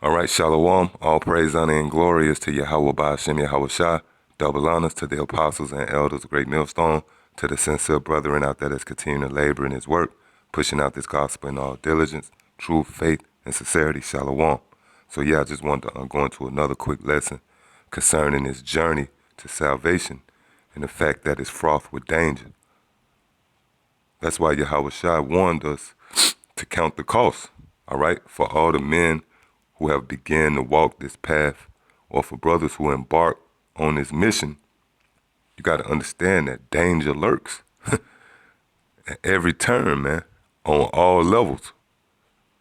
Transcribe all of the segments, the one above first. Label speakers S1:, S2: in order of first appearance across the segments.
S1: All right, Shalom. All praise, honor, and glory is to Yahweh Ba'ashem Yahweh Shah. Double honors to the apostles and elders of Great Millstone, to the sincere brethren out there that's continuing to labor in his work, pushing out this gospel in all diligence, truth, faith, and sincerity. Shalom. So yeah, I just wanted to go into another quick lesson concerning this journey to salvation and the fact that it's fraught with danger. That's why Yahweh Shah warned us to count the cost, all right, for all the men who have begun to walk this path, or for brothers who embark on this mission. You got to understand that danger lurks at every turn, man, on all levels.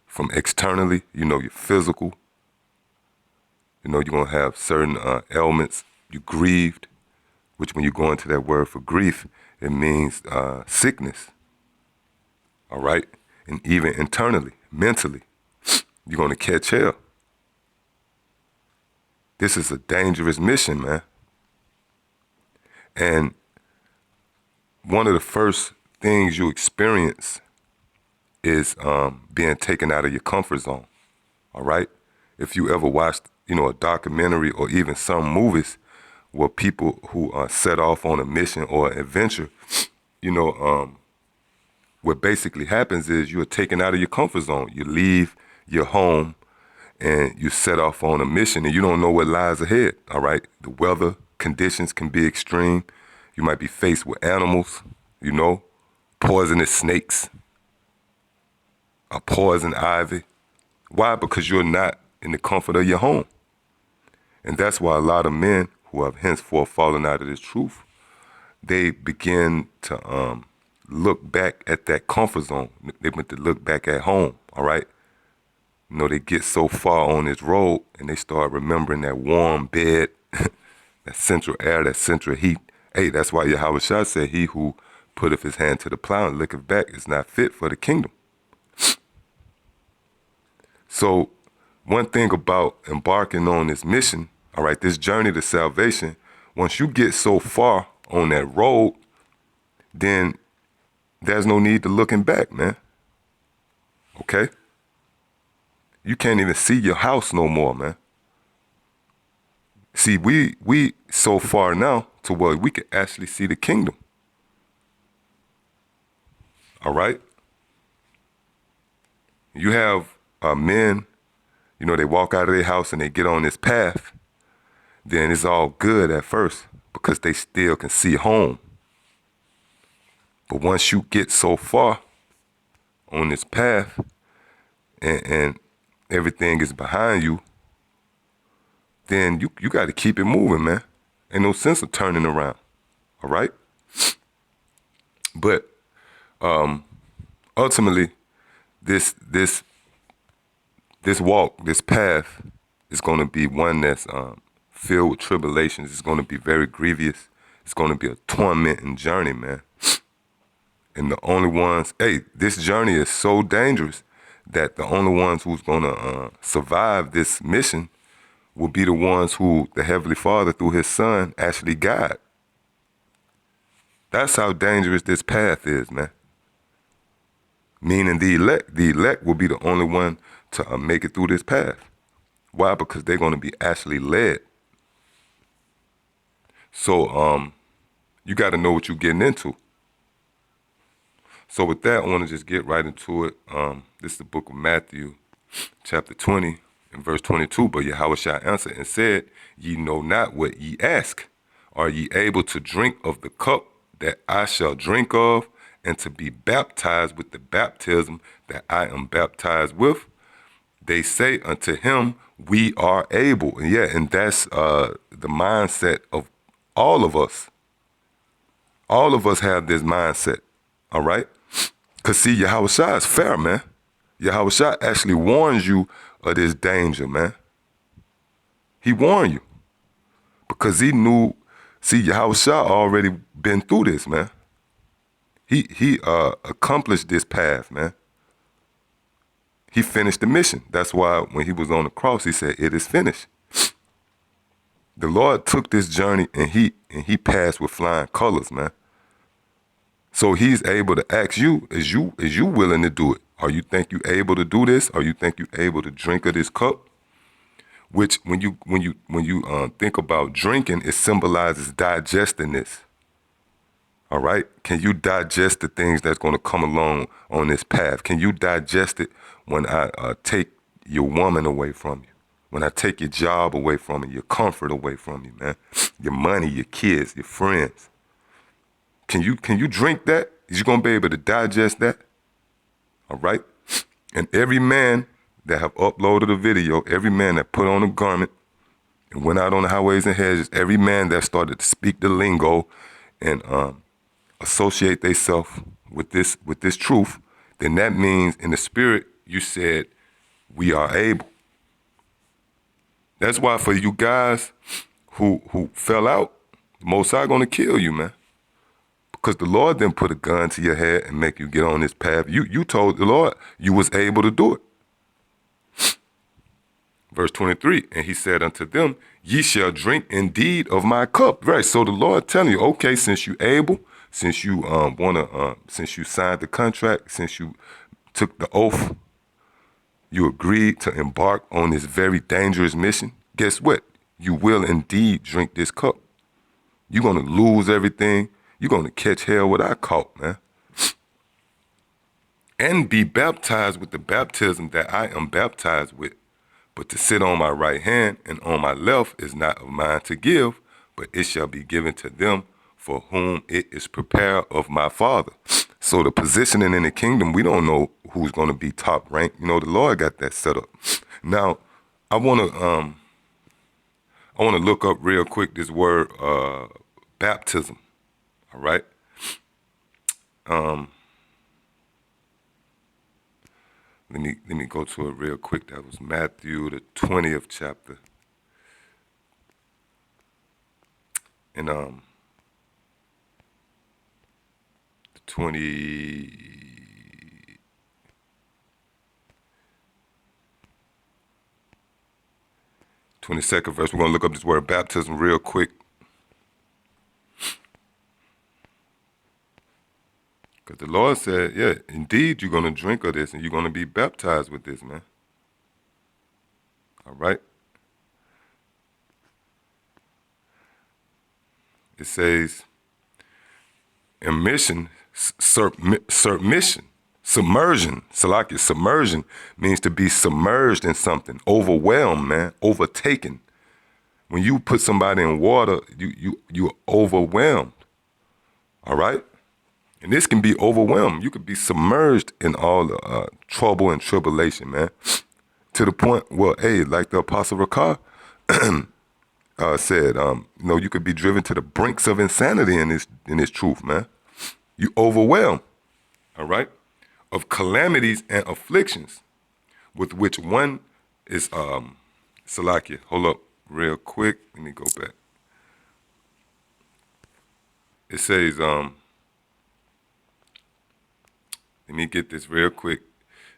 S1: From externally, your physical, you're going to have certain ailments. You're grieved, which when you go into that word for grief, it means sickness, all right? And even internally, mentally, you're going to catch hell. This is a dangerous mission, man. And one of the first things you experience is being taken out of your comfort zone, all right? If you ever watched, a documentary or even some movies where people who set off on a mission or an adventure, what basically happens is you're taken out of your comfort zone. You leave your home and you set off on a mission and you don't know what lies ahead, all right? The weather conditions can be extreme. You might be faced with animals, poisonous snakes, a poison ivy. Why? Because you're not in the comfort of your home. And that's why a lot of men who have henceforth fallen out of this truth, they begin to look back at that comfort zone. They want to look back at home, all right? They get so far on this road and they start remembering that warm bed, that central air, that central heat. Hey, that's why Yahweh Shah said, he who putteth his hand to the plow and looketh back is not fit for the kingdom. So one thing about embarking on this mission, all right, this journey to salvation, once you get so far on that road, then there's no need to looking back, man. Okay? You can't even see your house no more, man. See, we so far now to where we can actually see the kingdom. All right? You have men, they walk out of their house and they get on this path, then it's all good at first because they still can see home. But once you get so far on this path and everything is behind you, then you got to keep it moving, man. Ain't no sense of turning around, all right? But ultimately, this walk, this path is going to be one that's filled with tribulations. It's going to be very grievous. It's going to be a tormenting journey, man. And the only ones, this journey is so dangerous that the only ones who's going to survive this mission will be the ones who the Heavenly Father, through his Son, actually guide. That's how dangerous this path is, man. Meaning the elect will be the only one to make it through this path. Why? Because they're going to be actually led. So you got to know what you're getting into. So with that, I want to just get right into it. This is the book of Matthew, chapter 20, and verse 22. But Yahweh shall answer and said, ye know not what ye ask. Are ye able to drink of the cup that I shall drink of, and to be baptized with the baptism that I am baptized with? They say unto him, we are able. And that's the mindset of all of us. All of us have this mindset, all right? Because see, Yahweh Shah is fair, man. Yahweh Shah actually warns you of this danger, man. He warned you. Because he knew, see, Yahweh Shah already been through this, man. He accomplished this path, man. He finished the mission. That's why when he was on the cross, he said, it is finished. The Lord took this journey and he passed with flying colors, man. So he's able to ask you, is you willing to do it? Or you think you able to do this? Or you think you able to drink of this cup? which when you think about drinking, it symbolizes digesting this. All right? Can you digest the things that's going to come along on this path? Can you digest it when I take your woman away from you? When I take your job away from you, your comfort away from you, man, your money, your kids, your friends. Can you drink that? Is you gonna be able to digest that? All right. And every man that have uploaded a video, every man that put on a garment and went out on the highways and hedges, every man that started to speak the lingo and associate themselves with this truth, then that means in the spirit you said we are able. That's why for you guys who fell out, the Most High gonna kill you, man. Because the Lord didn't put a gun to your head and make you get on this path. You told the Lord you was able to do it. Verse 23, and he said unto them, ye shall drink indeed of my cup. Right, so the Lord telling you, okay, since you able, since you since you signed the contract, since you took the oath, you agreed to embark on this very dangerous mission, guess what? You will indeed drink this cup. You're going to lose everything. You're going to catch hell what I caught, man. And be baptized with the baptism that I am baptized with. But to sit on my right hand and on my left is not of mine to give, but it shall be given to them for whom it is prepared of my Father. So the positioning in the kingdom, we don't know who's going to be top ranked. You know, the Lord got that set up. Now, I want to look up real quick this word baptism. All right. Let me go to it real quick. That was Matthew, the 20th chapter. And the 22nd verse. We're going to look up this word baptism real quick. Because the Lord said, yeah, indeed, you're going to drink of this and you're going to be baptized with this, man. All right. It says, submersion, Salakia, submersion means to be submerged in something, overwhelmed, man, overtaken. When you put somebody in water, you're overwhelmed. All right. And this can be overwhelmed. You could be submerged in all the trouble and tribulation, man. To the point, well, hey, like the Apostle Rakah said, you could be driven to the brinks of insanity in this truth, man. You overwhelmed, all right, of calamities and afflictions, with which one is Salakia. Hold up, real quick. Let me go back. It says, let me get this real quick.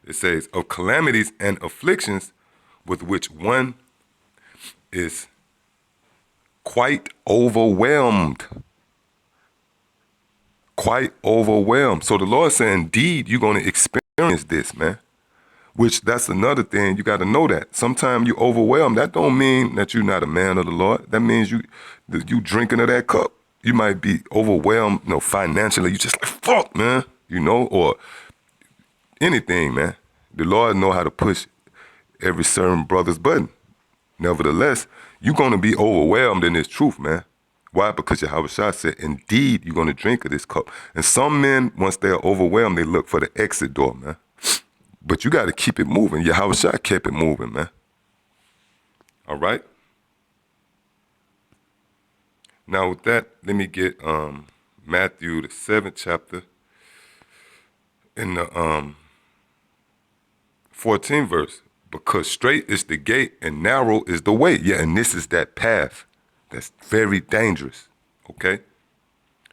S1: It says, of calamities and afflictions with which one is quite overwhelmed. Quite overwhelmed. So the Lord said, indeed, you're going to experience this, man. Which that's another thing. You got to know that. Sometimes you overwhelmed. That don't mean that you're not a man of the Lord. That means you drinking of that cup. You might be overwhelmed, financially. You just like, fuck, man. Or anything, man. The Lord know how to push every certain brother's button. Nevertheless, you're going to be overwhelmed in this truth, man. Why? Because Yahweh Shah said, indeed, you're going to drink of this cup. And some men, once they're overwhelmed, they look for the exit door, man. But you got to keep it moving. Yahweh Shah kept it moving, man. All right? Now, with that, let me get Matthew, the 7th chapter, in the 14th verse. Because straight is the gate and narrow is the way. Yeah, and this is that path that's very dangerous, okay?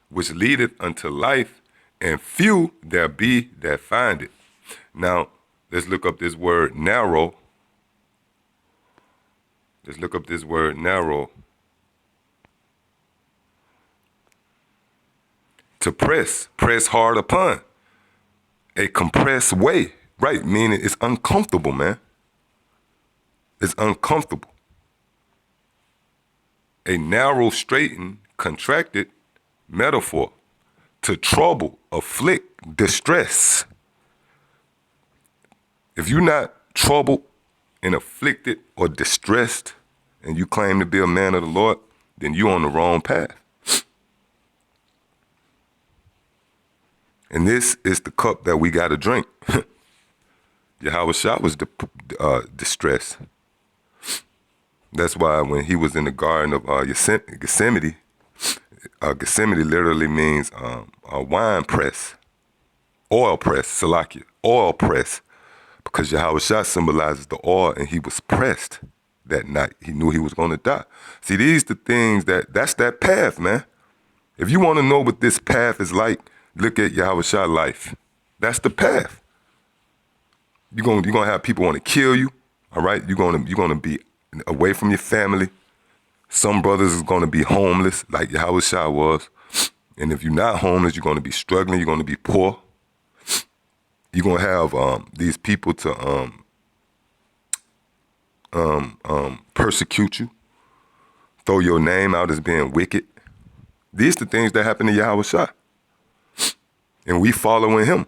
S1: Which leadeth unto life, and few there be that find it. Now, let's look up this word narrow. Let's look up this word narrow. To press hard upon. A compressed way, right? Meaning it's uncomfortable, man. It's uncomfortable. a narrow, straightened, contracted metaphor to trouble, afflict, distress. If you're not troubled and afflicted or distressed and you claim to be a man of the Lord, then you're on the wrong path. And this is the cup that we got to drink. Yahweh Shah was distressed. That's why when he was in the Garden of Gethsemane, Gethsemane literally means a wine press, oil press, Salakia, oil press, because Yahweh Shah symbolizes the oil, and he was pressed that night. He knew he was going to die. See, these the things that's that path, man. If you want to know what this path is like, look at Yahweh Shah's life. That's the path. You're gonna have people want to kill you, all right? You're gonna be away from your family. Some brothers is gonna be homeless, like Yahweh Shah was. And if you're not homeless, you're gonna be struggling, you're gonna be poor. You're gonna have these people to persecute you, throw your name out as being wicked. These are the things that happen to Yahweh Shah. And we following him.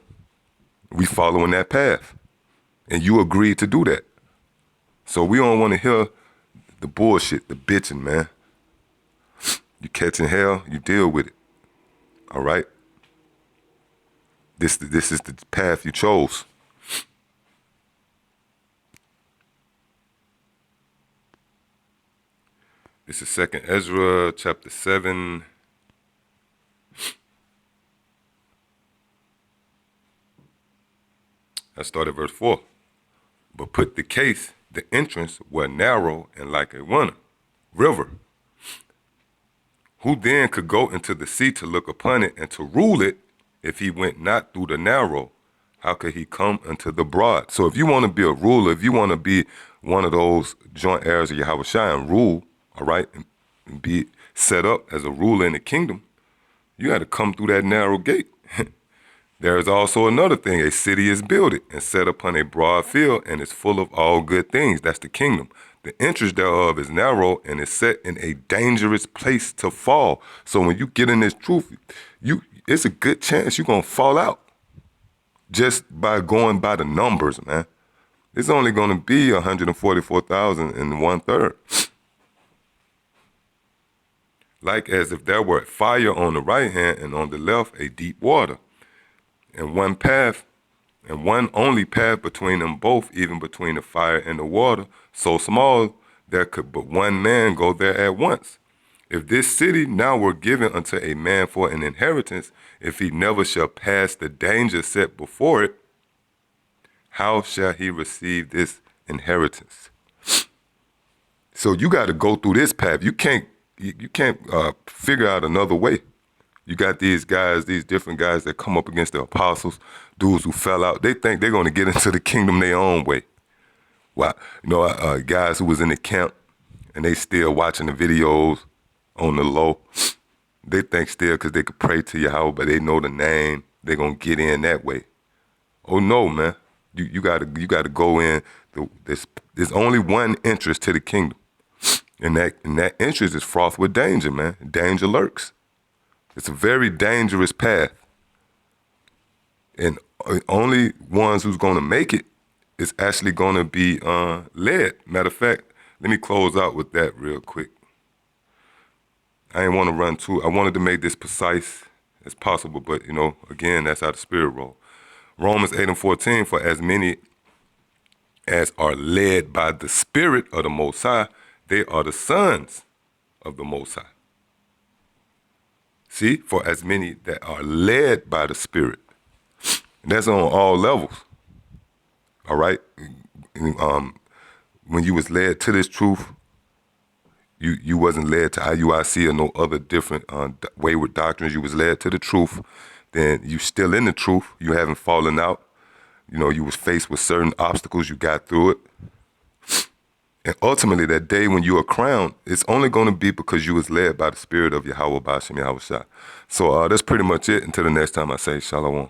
S1: We following that path. And you agreed to do that. So we don't want to hear the bullshit, the bitching, man. You catching hell, you deal with it. All right? This is the path you chose. This is 2nd Ezra, chapter 7. I started verse 4. But put the case, the entrance were narrow and like a river. Who then could go into the sea to look upon it and to rule it if he went not through the narrow? How could he come into the broad? So if you want to be a ruler, if you want to be one of those joint heirs of Yahweh Shah and rule, all right, and be set up as a ruler in the kingdom, you got to come through that narrow gate. There is also another thing. A city is builded and set upon a broad field and is full of all good things. That's the kingdom. The entrance thereof is narrow and is set in a dangerous place to fall. So when you get in this truth, it's a good chance you're going to fall out just by going by the numbers, man. It's only going to be 144,000 and 1/3. Like as if there were fire on the right hand and on the left a deep water. And one path, and one only path between them both, even between the fire and the water, so small there could but one man go there at once. If this city now were given unto a man for an inheritance, if he never shall pass the danger set before it, how shall he receive this inheritance? So you got to go through this path. You can't figure out another way. You got these guys, these different guys that come up against the apostles, dudes who fell out. They think they're going to get into the kingdom their own way. Wow. Guys who was in the camp and they still watching the videos on the low. They think still because they could pray to Yahweh, but they know the name, they're going to get in that way. Oh, no, man. You gotta go in. There's only one entrance to the kingdom. And that entrance is fraught with danger, man. Danger lurks. It's a very dangerous path. And only ones who's going to make it is actually going to be led. Matter of fact, let me close out with that real quick. I didn't want to run I wanted to make this precise as possible, but, again, that's how the Spirit roll. Romans 8:14, for as many as are led by the Spirit of the Most High, they are the sons of the Most High. See, for as many that are led by the Spirit. And that's on all levels. All right? When you was led to this truth, you wasn't led to IUIC or no other different wayward doctrines. You was led to the truth. Then you still in the truth. You haven't fallen out. You was faced with certain obstacles. You got through it. And ultimately, that day when you are crowned, it's only going to be because you was led by the Spirit of Yahweh Bashem Yahweh Shah. So that's pretty much it. Until the next time I say Shalom.